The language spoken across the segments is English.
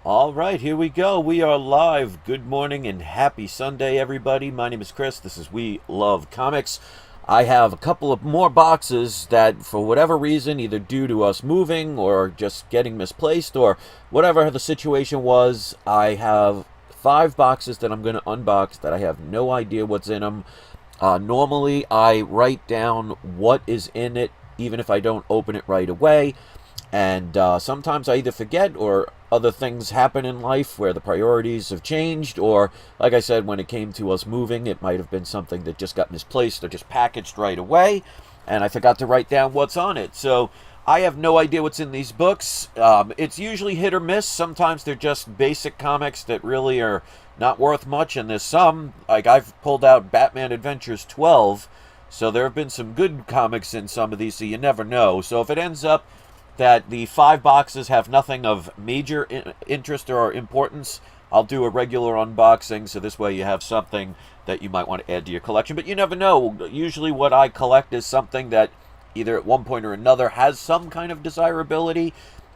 All right, here we go. We are live. Good morning and happy Sunday, everybody. My name is Chris. This is We Love Comics. I have a couple of more boxes that, for whatever reason, either due to us moving or just getting misplaced or whatever the situation was, I have 5 boxes that I'm going to unbox that I have no idea what's in them. Normally, I write down what is in it, even if I don't open it right away. And sometimes I either forget or other things happen in life where the priorities have changed. Or, like I said, when it came to us moving, it might have been something that just got misplaced or just packaged right away. And I forgot to write down what's on it. So I have no idea what's in these books. It's usually hit or miss. Sometimes they're just basic comics that really are not worth much. And there's some, like I've pulled out Batman Adventures 12. So there have been some good comics in some of these, so you never know. So if it ends up that the 5 boxes have nothing of major interest or importance, I'll do a regular unboxing, so this way you have something that you might want to add to your collection. But you never know. Usually what I collect is something that either at one point or another has some kind of desirability,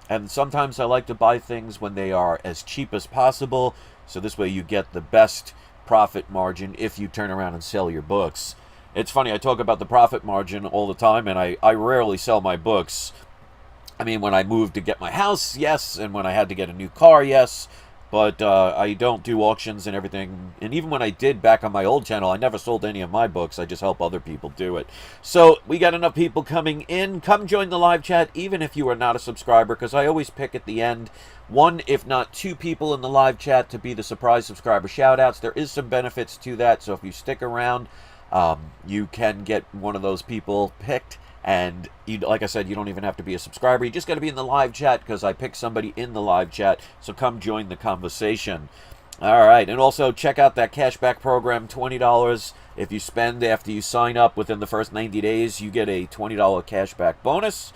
and sometimes I like to buy things when they are as cheap as possible, so this way you get the best profit margin if you turn around and sell your books. It's funny, I talk about the profit margin all the time, and I rarely sell my books. I mean, when I moved to get my house, yes, and when I had to get a new car, yes, but I don't do auctions and everything. And even when I did back on my old channel, I never sold any of my books. I just help other people do it. So we got enough people coming in. Come join the live chat, even if you are not a subscriber, because I always pick at the end 1, if not 2 people in the live chat to be the surprise subscriber shoutouts. There is some benefits to that, so if you stick around, you can get one of those people picked. And like I said, you don't even have to be a subscriber. You just got to be in the live chat because I picked somebody in the live chat. So come join the conversation. All right. And also check out that cashback program, $20. If you spend after you sign up within the first 90 days, you get a $20 cashback bonus.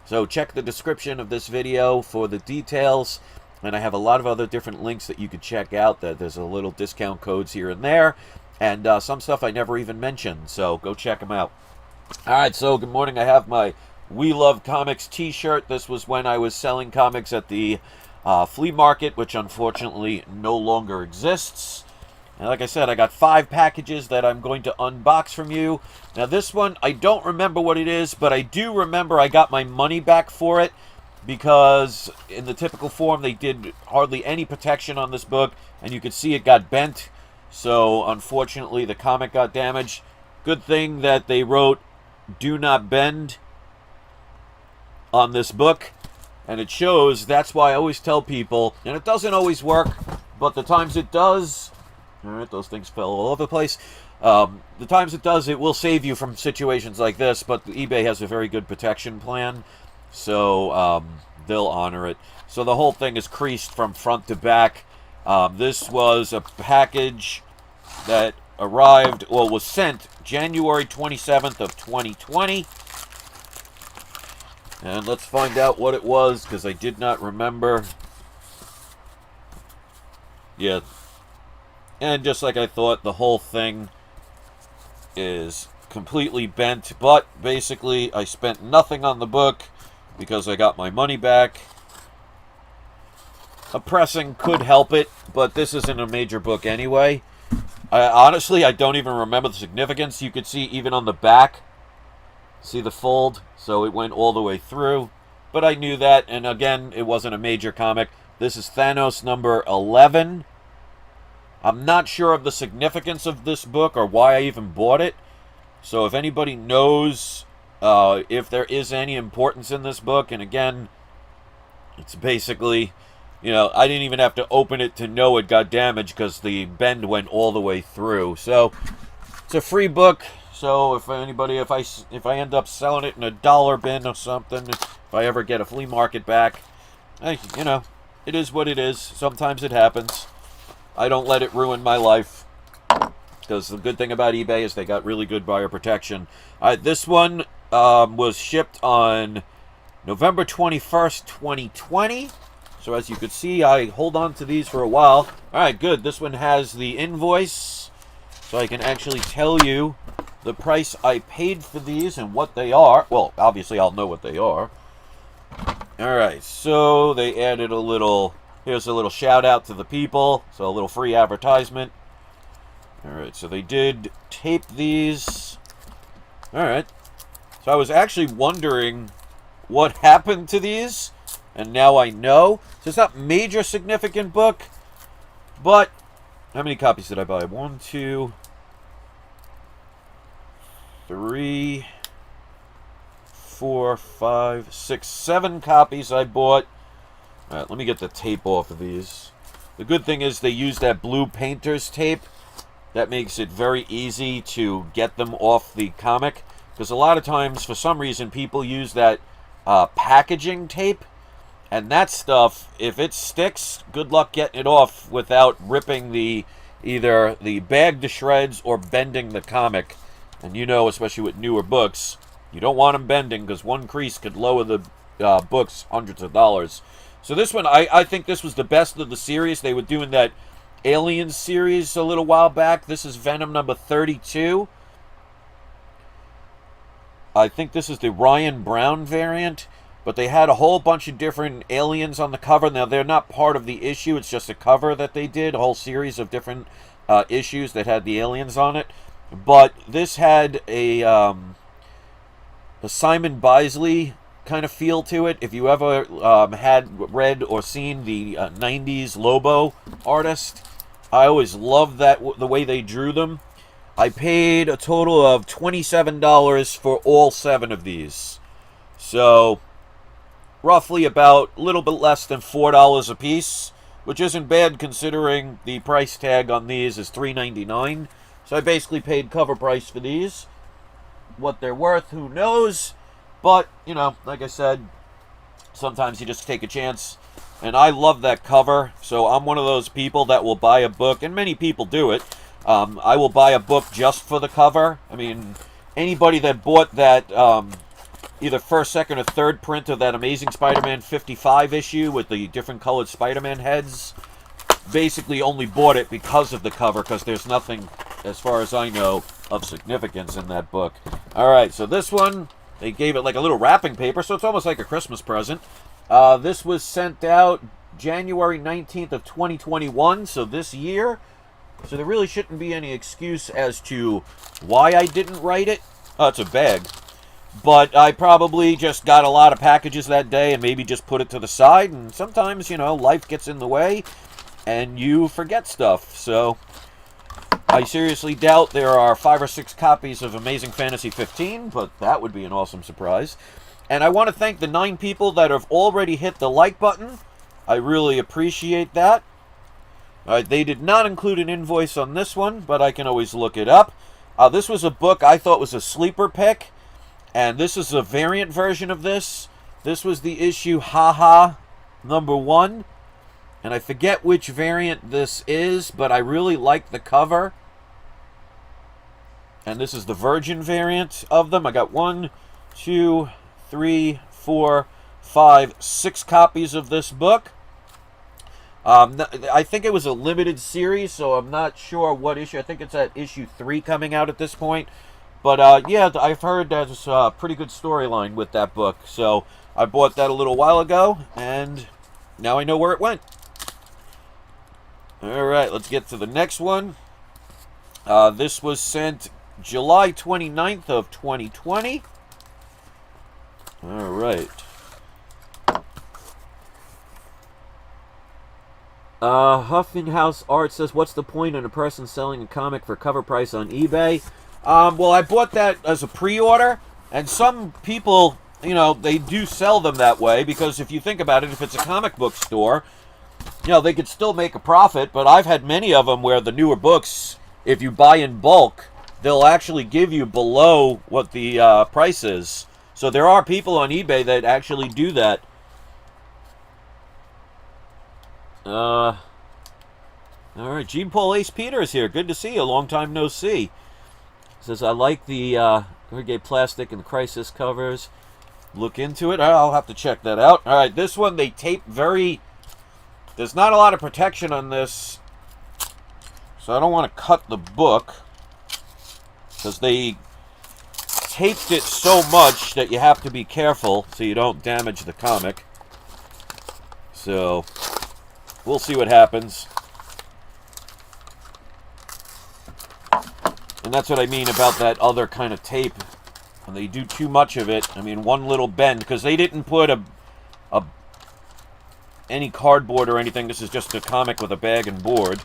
So check the description of this video for the details. And I have a lot of other different links that you could check out. There's a little discount codes here and there. And some stuff I never even mentioned. So go check them out. Alright, so good morning. I have my We Love Comics t-shirt. This was when I was selling comics at the flea market, which unfortunately no longer exists. And like I said, I got 5 packages that I'm going to unbox from you. Now this one, I don't remember what it is, but I do remember I got my money back for it because in the typical form they did hardly any protection on this book, and you could see it got bent. So unfortunately the comic got damaged. Good thing that they wrote "Do not bend" on this book, and it shows. That's why I always tell people, and it doesn't always work, but the times it does, all right, those things fell all over the place. The times it does, it will save you from situations like this, but eBay has a very good protection plan, so they'll honor it. So the whole thing is creased from front to back. This was a package that arrived, well, was sent January 27th of 2020. And let's find out what it was, because I did not remember. Yeah. And just like I thought, the whole thing is completely bent. But basically, I spent nothing on the book because I got my money back. A pressing could help it, but this isn't a major book anyway. Honestly, I don't even remember the significance. You could see even on the back, see the fold, so it went all the way through. But I knew that, and again, it wasn't a major comic. This is Thanos number 11. I'm not sure of the significance of this book or why I even bought it. So if anybody knows if there is any importance in this book, and again, it's basically, you know, I didn't even have to open it to know it got damaged because the bend went all the way through. So it's a free book. So if anybody, if I end up selling it in a dollar bin or something, if I ever get a flea market back, hey, you know, it is what it is. Sometimes it happens. I don't let it ruin my life, because the good thing about eBay is they got really good buyer protection. This one was shipped on November 21st, 2020. So as you could see, I hold on to these for a while. All right, good. This one has the invoice, so I can actually tell you the price I paid for these and what they are. Well, obviously I'll know what they are. All right, so they added a little Here's a little shout out to the people, so a little free advertisement. Alright, so they did tape these. Alright. So I was actually wondering what happened to these, and now I know. So it's not major significant book, but how many copies did I buy? 1, 2, 3, 4, 5, 6, 7 copies I bought. Alright, let me get the tape off of these. The good thing is they use that blue painter's tape. That makes it very easy to get them off the comic. Because a lot of times, for some reason, people use that packaging tape. And that stuff, if it sticks, good luck getting it off without ripping either the bag to shreds or bending the comic. And you know, especially with newer books, you don't want them bending because one crease could lower the books hundreds of dollars. So this one, I think this was the best of the series. They were doing that Alien series a little while back. This is Venom number 32. I think this is the Ryan Brown variant. But they had a whole bunch of different aliens on the cover. Now, they're not part of the issue. It's just a cover that they did. A whole series of different issues that had the aliens on it. But this had a Simon Bisley kind of feel to it. If you ever had read or seen the 90s Lobo artist, I always loved the way they drew them. I paid a total of $27 for all 7 of these. So roughly about a little bit less than $4 a piece, which isn't bad considering the price tag on these is $3.99. So I basically paid cover price for these. What they're worth, who knows? But, you know, like I said, sometimes you just take a chance. And I love that cover, so I'm one of those people that will buy a book, and many people do it. I will buy a book just for the cover. I mean, anybody that bought that either first, second, or third print of that Amazing Spider-Man 55 issue with the different colored Spider-Man heads basically only bought it because of the cover, because there's nothing, as far as I know, of significance in that book. Alright, so this one, they gave it like a little wrapping paper, so it's almost like a Christmas present. This was sent out January 19th of 2021, so this year. So there really shouldn't be any excuse as to why I didn't write it. Oh, it's a bag. But I probably just got a lot of packages that day and maybe just put it to the side. And sometimes, you know, life gets in the way and you forget stuff. So I seriously doubt there are 5 or 6 copies of Amazing Fantasy 15, but that would be an awesome surprise. And I want to thank the 9 people that have already hit the like button. I really appreciate that. They did not include an invoice on this one, but I can always look it up. This was a book I thought was a sleeper pick, and this is a variant version of this. This was the issue Haha number 1, and I forget which variant this is, but I really like the cover. And this is the Virgin variant of them. I got 1, 2, 3, 4, 5, 6 copies of this book. I think it was a limited series, so I'm not sure what issue. I think it's at issue 3 coming out at this point. But yeah, I've heard there's a pretty good storyline with that book. So I bought that a little while ago, and now I know where it went. Alright, let's get to the next one. This was sent July 29th of 2020. Alright. Huffinghouse Art says, what's the point in a person selling a comic for cover price on eBay? Well, I bought that as a pre-order, and some people, you know, they do sell them that way, because if you think about it, if it's a comic book store, you know, they could still make a profit, but I've had many of them where the newer books, if you buy in bulk, they'll actually give you below what the price is. So there are people on eBay that actually do that. Alright, Jean Paul Ace Peter is here. Good to see you. Long time no see. Says, I like the corrugated plastic and the Crisis covers. Look into it. I'll have to check that out. Alright, this one they tape very... There's not a lot of protection on this, so I don't want to cut the book, because they taped it so much that you have to be careful so you don't damage the comic. So... we'll see what happens. And that's what I mean about that other kind of tape. When they do too much of it, I mean, one little bend, because they didn't put any cardboard or anything. This is just a comic with a bag and board.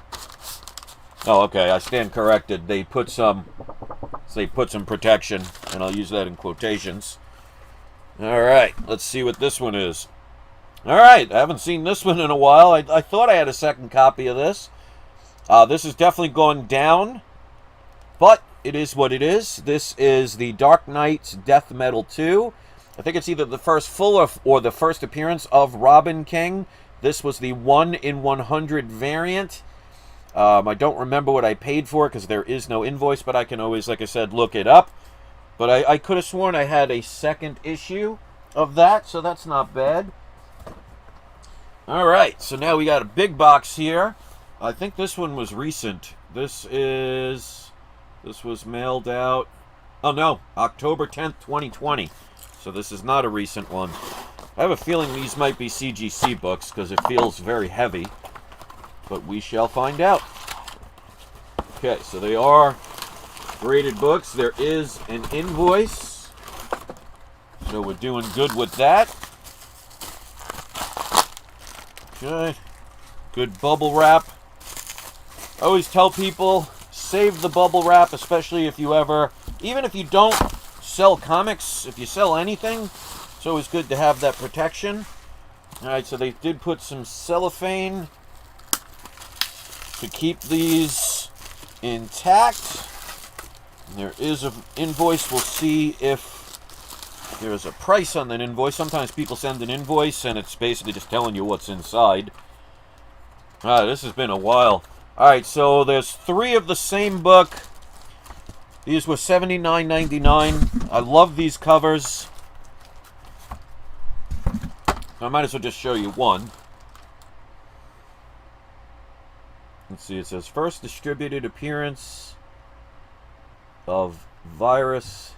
Oh, okay, I stand corrected. They put some protection, and I'll use that in quotations. All right, let's see what this one is. All right, I haven't seen this one in a while. I thought I had a second copy of this. This has definitely gone down, but it is what it is. This is the Dark Knight's Death Metal 2. I think it's either the first full or the first appearance of Robin King. This was the 1 in 100 variant. I don't remember what I paid for it because there is no invoice, but I can always, like I said, look it up. But I could have sworn I had a second issue of that, so that's not bad. All right, so now we got a big box here. I think this one was recent. This was mailed out, oh no, October 10th, 2020. So this is not a recent one. I have a feeling these might be CGC books because it feels very heavy. But we shall find out. Okay, so they are graded books. There is an invoice. So we're doing good with that. Okay. Good bubble wrap. I always tell people, save the bubble wrap, especially if you ever, even if you don't sell comics, if you sell anything, it's always good to have that protection. Alright, so they did put some cellophane to keep these intact. There is an invoice. We'll see if there's a price on that invoice. Sometimes people send an invoice and it's basically just telling you what's inside. This has been a while. Alright, so there's 3 of the same book. These were $79.99. I love these covers. I might as well just show you one. Let's see, it says first distributed appearance of Virus.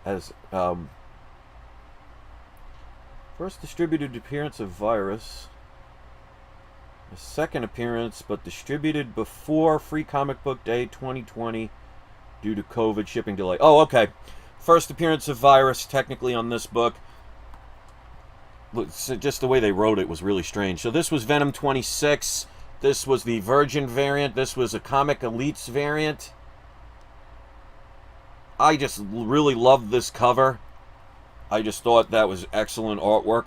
First distributed appearance of Virus. A second appearance, but distributed before Free Comic Book Day 2020 due to COVID shipping delay. Oh, okay. First appearance of Virus, technically on this book. Just the way they wrote it was really strange. So this was Venom 26. This was the Virgin variant. This was a Comic Elites variant. I just really loved this cover. I just thought that was excellent artwork.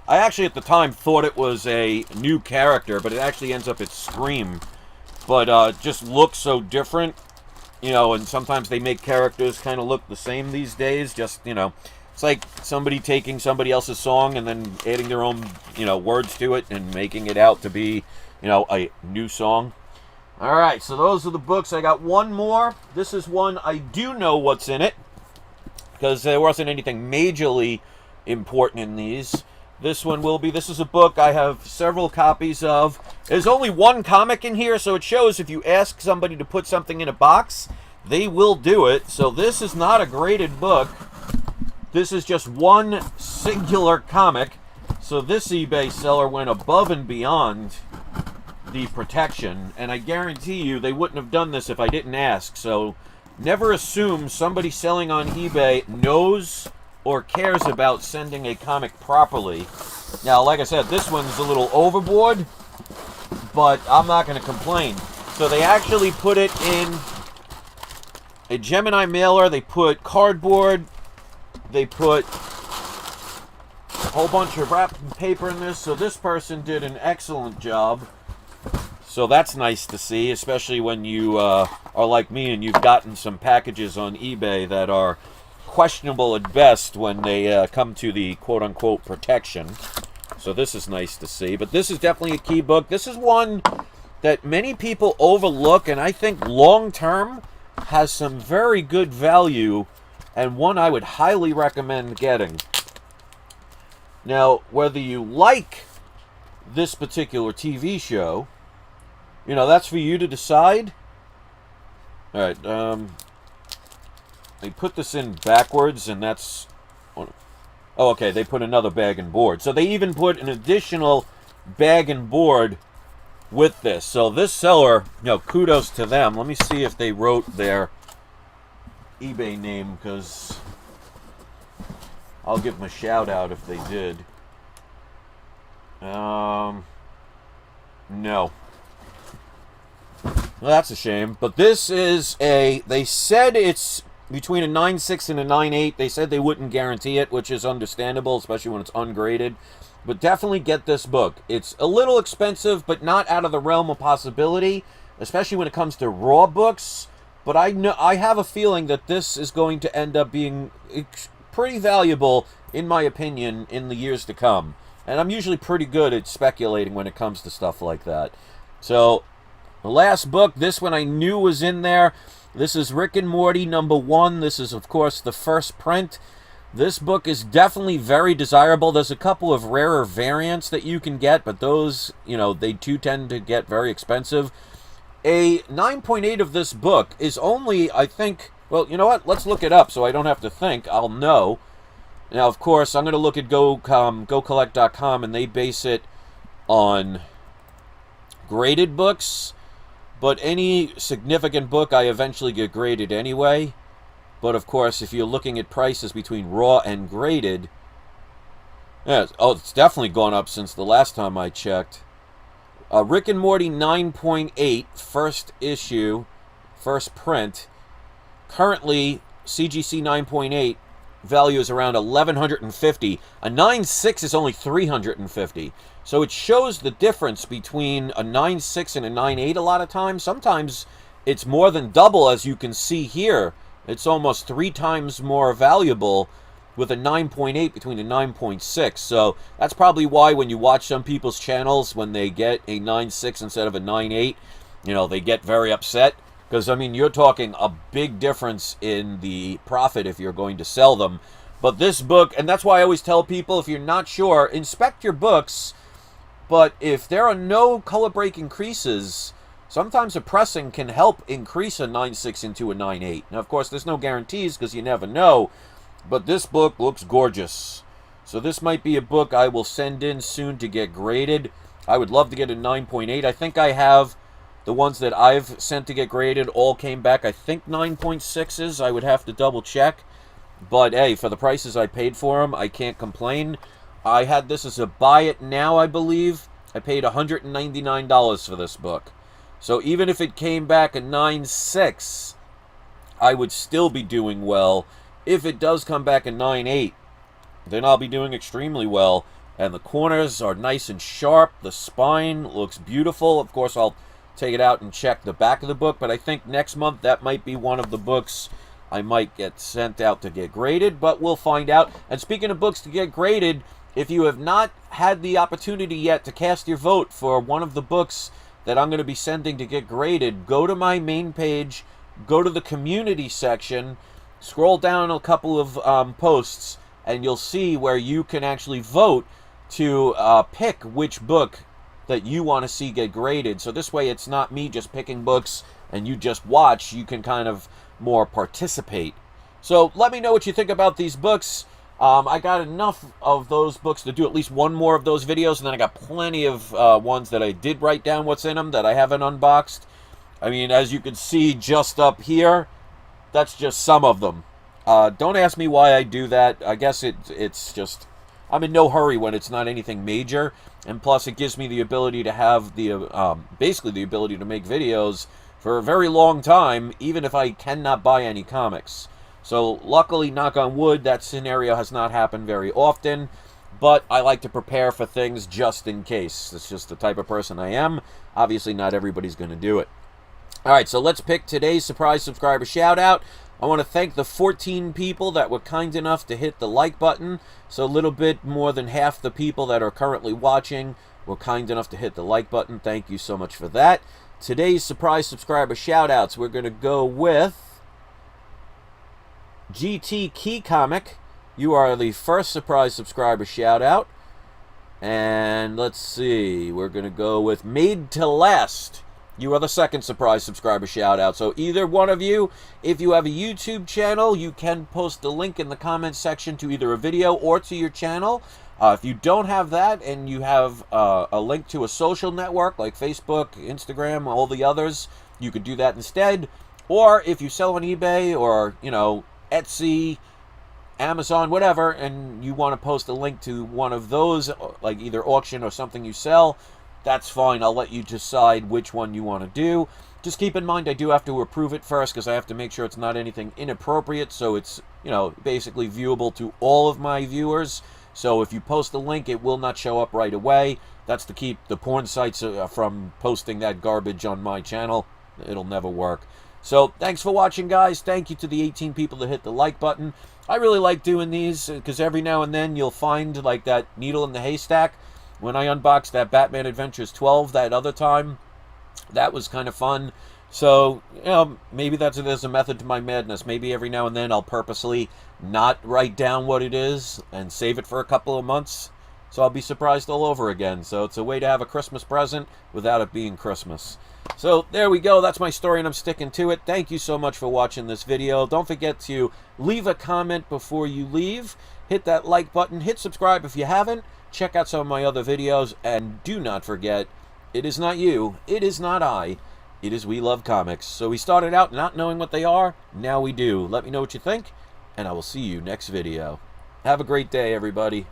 I actually at the time thought it was a new character, but it actually ends up at Scream. But just looks so different. You know, and sometimes they make characters kind of look the same these days. Just, you know, it's like somebody taking somebody else's song and then adding their own, you know, words to it and making it out to be, you know, a new song. Alright, so those are the books. I got one more. This is one I do know what's in it, because there wasn't anything majorly important in these. This one will be. This is a book I have several copies of. There's only one comic in here, so it shows if you ask somebody to put something in a box, they will do it. So this is not a graded book. This is just one singular comic. So this eBay seller went above and beyond the protection, and I guarantee you they wouldn't have done this if I didn't ask. So never assume somebody selling on eBay knows or cares about sending a comic properly. Now, like I said, this one's a little overboard, but I'm not going to complain. So they actually put it in a Gemini mailer. They put cardboard. They put a whole bunch of wrapping paper in this. So this person did an excellent job. So that's nice to see, especially when you are like me and you've gotten some packages on eBay that are questionable at best when they come to the quote-unquote protection. So this is nice to see. But this is definitely a key book. This is one that many people overlook, and I think long-term has some very good value, and one I would highly recommend getting. Now, whether you like this particular TV show, you know, that's for you to decide. Alright, they put this in backwards, and that's... Oh, okay, they put another bag and board. So they even put an additional bag and board with this. So this seller, kudos to them. Let me see if they wrote their eBay name, because I'll give them a shout out if they did. No. Well, that's a shame. But this is they said it's between a 9.6 and a 9.8. They said they wouldn't guarantee it, which is understandable, especially when it's ungraded. But definitely get this book. It's a little expensive, but not out of the realm of possibility, especially when it comes to raw books. But I have a feeling that this is going to end up being pretty valuable, in my opinion, in the years to come. And I'm usually pretty good at speculating when it comes to stuff like that. So, the last book, this one I knew was in there. This is Rick and Morty #1. This is, of course, the first print. This book is definitely very desirable. There's a couple of rarer variants that you can get, but those, they do tend to get very expensive. A 9.8 of this book is only, I think... Well, you know what? Let's look it up so I don't have to think. I'll know. Now, of course, I'm going to look at GoCollect.com, and they base it on graded books. But any significant book, I eventually get graded anyway. But, of course, if you're looking at prices between raw and graded... Yeah, it's definitely gone up since the last time I checked. Rick and Morty 9.8, first issue, first print. Currently, CGC 9.8 value is around $1,150. A 9.6 is only $350. So it shows the difference between a 9.6 and a 9.8 a lot of times. Sometimes it's more than double, as you can see here. It's almost 3 times more valuable with a 9.8 between a 9.6. So that's probably why when you watch some people's channels, when they get a 9.6 instead of a 9.8, they get very upset. Because, I mean, you're talking a big difference in the profit if you're going to sell them. But this book, and that's why I always tell people, if you're not sure, inspect your books. But if there are no color break increases, sometimes a pressing can help increase a 9.6 into a 9.8. Now, of course, there's no guarantees because you never know. But this book looks gorgeous. So this might be a book I will send in soon to get graded. I would love to get a 9.8. I think I have the ones that I've sent to get graded all came back, I think, 9.6s. I would have to double check. But, hey, for the prices I paid for them, I can't complain. I had this as a buy it now, I believe. I paid $199 for this book. So even if it came back a 9.6, I would still be doing well. If it does come back a 9.8, then I'll be doing extremely well. And the corners are nice and sharp. The spine looks beautiful. Of course, I'll take it out and check the back of the book. But I think next month that might be one of the books I might get sent out to get graded. But we'll find out. And speaking of books to get graded, if you have not had the opportunity yet to cast your vote for one of the books that I'm going to be sending to get graded, go to my main page, go to the community section, scroll down a couple of posts, and you'll see where you can actually vote to pick which book that you want to see get graded. So this way it's not me just picking books and you just watch. You can kind of more participate. So let me know what you think about these books. I got enough of those books to do at least one more of those videos, and then I got plenty of ones that I did write down what's in them that I haven't unboxed. I mean, as you can see just up here, that's just some of them. Don't ask me why I do that. I guess it's just, I'm in no hurry when it's not anything major, and plus it gives me the ability to have the, basically the ability to make videos for a very long time, even if I cannot buy any comics. So luckily, knock on wood, that scenario has not happened very often, but I like to prepare for things just in case. It's just the type of person I am. Obviously, not everybody's going to do it. All right, so let's pick today's surprise subscriber shout out. I want to thank the 14 people that were kind enough to hit the like button. So a little bit more than half the people that are currently watching were kind enough to hit the like button. Thank you so much for that. Today's surprise subscriber shout outs, we're going to go with GT Key Comic. You are the first surprise subscriber shout out. And let's see, we're going to go with Made to Last. You are the second surprise subscriber shout out. So either one of you, if you have a YouTube channel, you can post a link in the comments section to either a video or to your channel. If you don't have that and you have a link to a social network like Facebook, Instagram, all the others, you could do that instead. Or if you sell on eBay or, you know, Etsy, Amazon, whatever, and you want to post a link to one of those, like either auction or something you sell, that's fine. I'll let you decide which one you want to do. Just keep in mind I do have to approve it first because I have to make sure it's not anything inappropriate, so it's, you know, basically viewable to all of my viewers. So if you post a link, it will not show up right away. That's to keep the porn sites from posting that garbage on my channel. It'll never work. So thanks for watching, guys. Thank you to the 18 people that hit the like button. I really like doing these because every now and then you'll find like that needle in the haystack. When I unboxed that Batman Adventures 12 that other time, that was kind of fun. So, you know, maybe there's a method to my madness. Maybe every now and then I'll purposely not write down what it is and save it for a couple of months. So I'll be surprised all over again. So it's a way to have a Christmas present without it being Christmas. So there we go. That's my story and I'm sticking to it. Thank you so much for watching this video. Don't forget to leave a comment before you leave. Hit that like button. Hit subscribe if you haven't. Check out some of my other videos. And do not forget, it is not you. It is not I. It is We Love Comics. So we started out not knowing what they are. Now we do. Let me know what you think. And I will see you next video. Have a great day, everybody.